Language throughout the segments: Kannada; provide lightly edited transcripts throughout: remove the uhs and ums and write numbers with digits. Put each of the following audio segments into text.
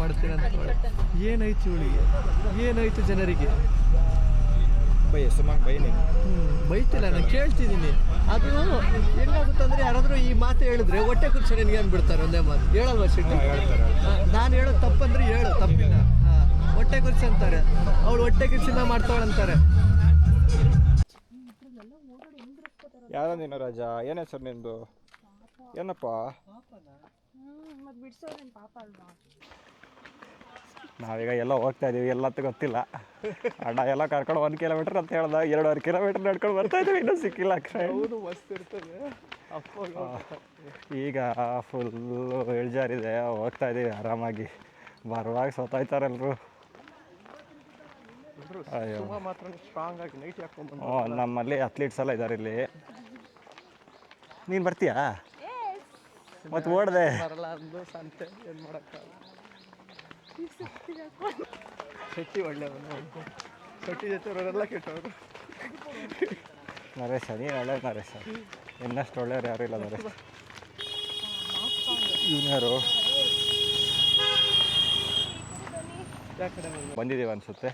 ಮಾಡ್ತೀನಿ ಅಂತ. ಏನಾಯ್ತು ಇವಳಿಗೆ, ಏನಾಯ್ತು ಜನರಿಗೆ? ಬೈ ಸುಮಾರು ಬೈ ನೀನು ಬೈತಿಲ್ಲ, ನಾನು ಕೇಳ್ತಿದ್ದೀನಿ. ಅದು ಹೆಂಗಾಗುತ್ತೆ ಅಂದರೆ ಯಾರಾದರೂ ಈ ಮಾತು ಹೇಳಿದ್ರೆ ಹೊಟ್ಟೆ ಕುಚ್ಚು ನಿನಗೆ ಅಂದ್ಬಿಡ್ತಾರೆ. ಒಂದೇ ಮಾತು ಹೇಳಲ್ವ ಶೆಟ್ಟಿ? ನಾನು ಹೇಳೋದು ತಪ್ಪಂದ್ರೆ ಹೇಳು, ತಪ್ಪಿಲ್ಲ. ಹೊಟ್ಟೆ ಕುಚ್ಚು ಅಂತಾರೆ, ಅವಳು ಹೊಟ್ಟೆ ಕಿಚ್ಚಿಂದ ಮಾಡ್ತಾವಳಂತಾರೆ. ಯಾರ ನೀನು ರಾಜ? ಏನ ಹೆಸರು ನಿಂದು? ಏನಪ್ಪ? ನಾವೀಗ ಎಲ್ಲ ಹೋಗ್ತಾ ಇದೀವಿ, ಎಲ್ಲತ್ತ ಗೊತ್ತಿಲ್ಲ. ಅಣ್ಣ ಎಲ್ಲ ಕರ್ಕೊಂಡು 1 ಕಿಲೋಮೀಟರ್ ಅಂತ ಹೇಳ್ದ, 2.5 ಕಿಲೋಮೀಟರ್ ನಡ್ಕೊಂಡು ಬರ್ತಾ ಇದ್ದೀವಿ, ಇನ್ನೂ ಸಿಕ್ಕಿಲ್ಲ. ಹೌದು, ಮಸ್ತ್ ಇರ್ತದೆ. ಈಗ ಫುಲ್ಲು ಇಳಿಜಾರಿದೆ, ಹೋಗ್ತಾ ಇದ್ದೀವಿ ಆರಾಮಾಗಿ. ಬರುವಾಗ ಸೋತಾಯ್ತಾರೆ ಎಲ್ಲರೂ. ಮಾತ್ರ ಸ್ಟ್ರಾಂಗ್ ಆಗಿ ನೈಟ್ ಹಾಕೊಂಡು ನಮ್ಮಲ್ಲಿ ಅಥ್ಲೀಟ್ಸ್ ಎಲ್ಲ ಇದ್ದಾರೆ ಇಲ್ಲಿ. ನೀನು ಬರ್ತೀಯಾ? ಮತ್ತೆ ಓಡ್ದೆ ಬರಲ್ಲ ಅಂದು ಸಂತೆ ಏನು ಮಾಡೋಕ್ಕಾಗಲ್ಲ. ಶೆಟ್ಟಿ ಒಳ್ಳೆಯವನು, ಶೆಟ್ಟಿ ಜೊತೆ ಅವರೆಲ್ಲ ಕೆಟ್ಟವರು. ನರೇಶ, ನೀನು ಒಳ್ಳೆ ನರೇಶ, ಇನ್ನಷ್ಟು ಒಳ್ಳೆಯವ್ರು ಯಾರು ಇಲ್ಲ ನರೇಶ. ಇವನ್ಯಾರು? ಬಂದಿದ್ದೀವಿ ಅನಿಸುತ್ತೆ.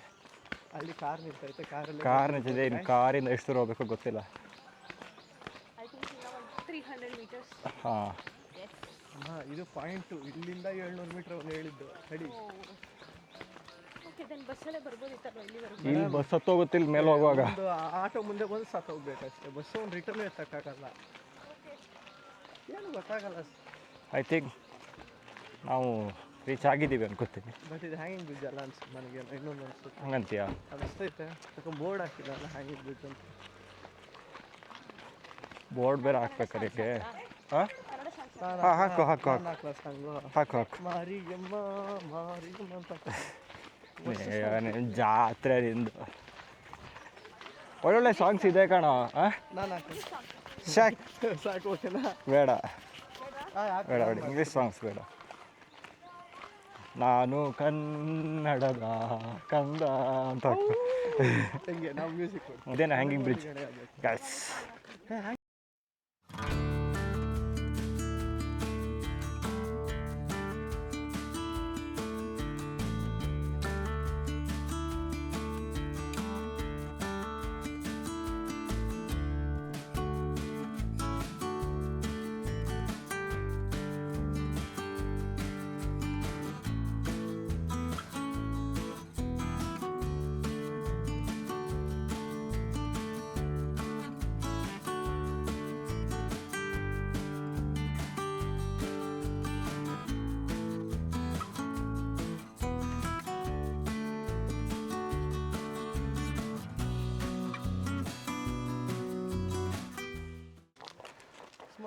ಅಲ್ಲಿ ಕಾರ್ ನಿಂತೈತೆ, ಕಾರ್ ನಿಂತಿದೆ. ಇನ್ನು ಕಾರಿಂದ ಎಷ್ಟು ದೂರ ಹೋಗ್ಬೇಕು ಗೊತ್ತಿಲ್ಲ. ಹಾಂ, ಇದು ಪಾಯಿಂಟು. ಇಲ್ಲಿಂದ 700 ಮೀಟರ್ ಅವನು ಹೇಳಿದ್ದು. ಸರಿ, ಇಲ್ಲಿ ಬಸ್ ಹತ್ತೋಗುತ್ತೆ. ಇಲ್ಲಿ ಮೇಲೆ ಹೋಗುವಾಗ ಒಂದು ಆಟೋ ಮುಂದೆ ಬಂದು ಸಾಕು ಹೋಗ್ಬೇಕಷ್ಟೇ. ಬಸ್ಸು ಒಂದು ರಿಟರ್ನ್ ಎತ್ತಕ್ಕಾಗಲ್ಲ, ಏನು ಗೊತ್ತಾಗಲ್ಲ. ಐ ಥಿಂಕ್ ನಾವು ರೀಚ್ ಆಗಿದ್ದೀವಿ ಅನ್ಕೋತೀನಿ. ಬಟ್ ಇದು ಹ್ಯಾಂಗಿಂಗ್ ಬ್ರಿಡ್ಜ್ ಅಲ್ಲ ಅನ್ಸುತ್ತೆ ನನಗೆ, ಇನ್ನೊಂದು ಅನ್ಸುತ್ತೆ. ಹಂಗಂತೀಯಾ? ಅನಿಸ್ತೈತೆ, ಬೋರ್ಡ್ ಹಾಕಿದಲ್ಲ ಹ್ಯಾಂಗಿಂಗ್ ಬ್ರಿಡ್ಜ್ ಅಂತ. ಬೋರ್ಡ್ ಬೇರೆ ಹಾಕ್ಬೇಕು ಅದಕ್ಕೆ. ಹಾಂ ಹಾಕು ಹಾಕು ಹಾಕು ಹಾಕು. ಮಾರಿಯಮ್ಮ ಮಾರಿಯಮ್ಮ ಅಂತ ಜಾತ್ರೆ ನಿಂದು. ಒಳ್ಳೊಳ್ಳೆ ಸಾಂಗ್ಸ್ ಇದೆ ಕಣೋ. ನಾನು ಸಾಕು, ಓಕೆನಾ? ಬೇಡ ಬೇಡ ಬೇಡ, ಇಂಗ್ಲೀಷ್ ಸಾಂಗ್ಸ್ ಬೇಡ. ನಾನು ಕನ್ನಡದ ಕಂದ ಅಂತ ಹೆಂಗೆ ನಾವು ಮ್ಯೂಸಿಕ್ ಇದೇನ ಹ್ಯಾಂಗಿಂಗ್ ಬ್ರಿಡ್ಜ್ ಗೈಸ್.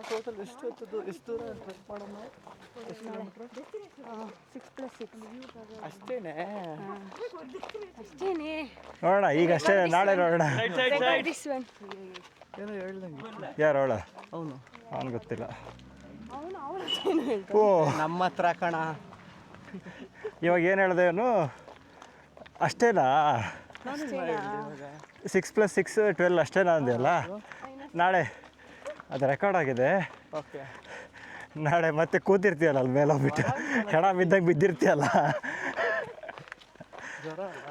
ಟೋಟಲ್ ಎಷ್ಟು ಹೊತ್ತದ್ದು, ಎಷ್ಟು ದೂರ ಟ್ರೆಕ್ ಮಾಡೋಣ? ಎಷ್ಟು ಕಿಲೋಮೀಟ್ರ್? 6+6 ಅಷ್ಟೇನೆ. ನೋಡೋಣ ಈಗ ಅಷ್ಟೇ, ನಾಳೆ ನೋಡೋಣ. ಏನೋ ಹೇಳ್ದಂಗೆ. ಯಾರು ಅವಳ? ಅವನು ಅವನು ಗೊತ್ತಿಲ್ಲ. ಓ, ನಮ್ಮ ಹತ್ರ ಕಣ. ಇವಾಗ ಏನು ಹೇಳಿದೆ ಅವನು? ಅಷ್ಟೇನಾ? 6+6 12 ಅಷ್ಟೇನಾ ಅಂದೆಯಲ್ಲ? ನಾಳೆ ಅದು ರೆಕಾರ್ಡ್ ಆಗಿದೆ. ಓಕೆ, ನಾಳೆ ಮತ್ತೆ ಕೂತಿರ್ತೀಯಲ್ಲ ಅಲ್ಲಿ ಮೇಲೆ ಹೋಗ್ಬಿಟ್ಟು, ಹೆಣ ಬಿದ್ದಾಗ ಬಿದ್ದಿರ್ತೀಯಲ್ಲ. ಜ್ವರ ಅಲ್ಲ.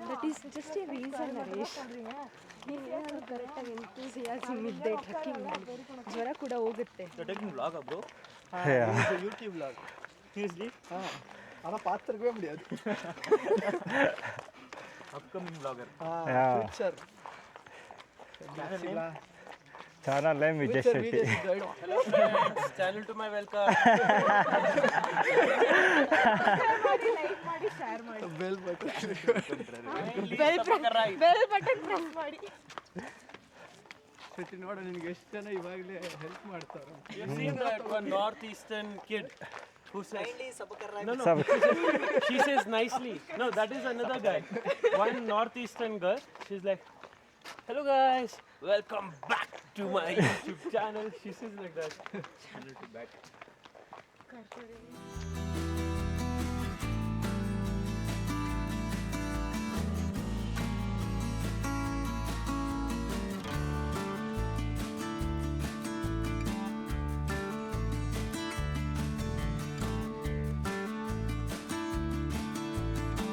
That is just a reason, Naresh. ನೀವು ಏನಾದರೂ ಕರೆಕ್ಟಾಗಿ ಎಂತೂಸಿಯಾಸಮ್ ಇದ್ದೆ ಟ್ರೆಕ್ಕಿಂಗ್ ಮಾಡಿ ಜ್ವರ ಕೂಡ ಹೋಗುತ್ತೆ. Vlog bro, YouTube vlog seriously. ஆனால் பார்த்துருக்கவே முடியாது. Upcoming vlogger. Future channel name Vijay Shetty. Channel to my welcome. Like ಮಾಡಿ ಶೇರ್ ಮಾಡಿ ಬೆಲ್ ಬಟನ್ ಪ್ರೆಸ್ ಮಾಡಿ. ಶೆಟ್ಟಿ ನೋಡು, ನಿನಗೆ ಎಷ್ಟು ಜನ ಇವಾಗಲೇ ಹೆಲ್ಪ್ ಮಾಡ್ತಾರೆ. You seen that one north eastern kid who says she says nicely. No, that is another guy. One northeastern girl, she's like, hello guys, welcome back to my YouTube channel. She says like that. Channel to back.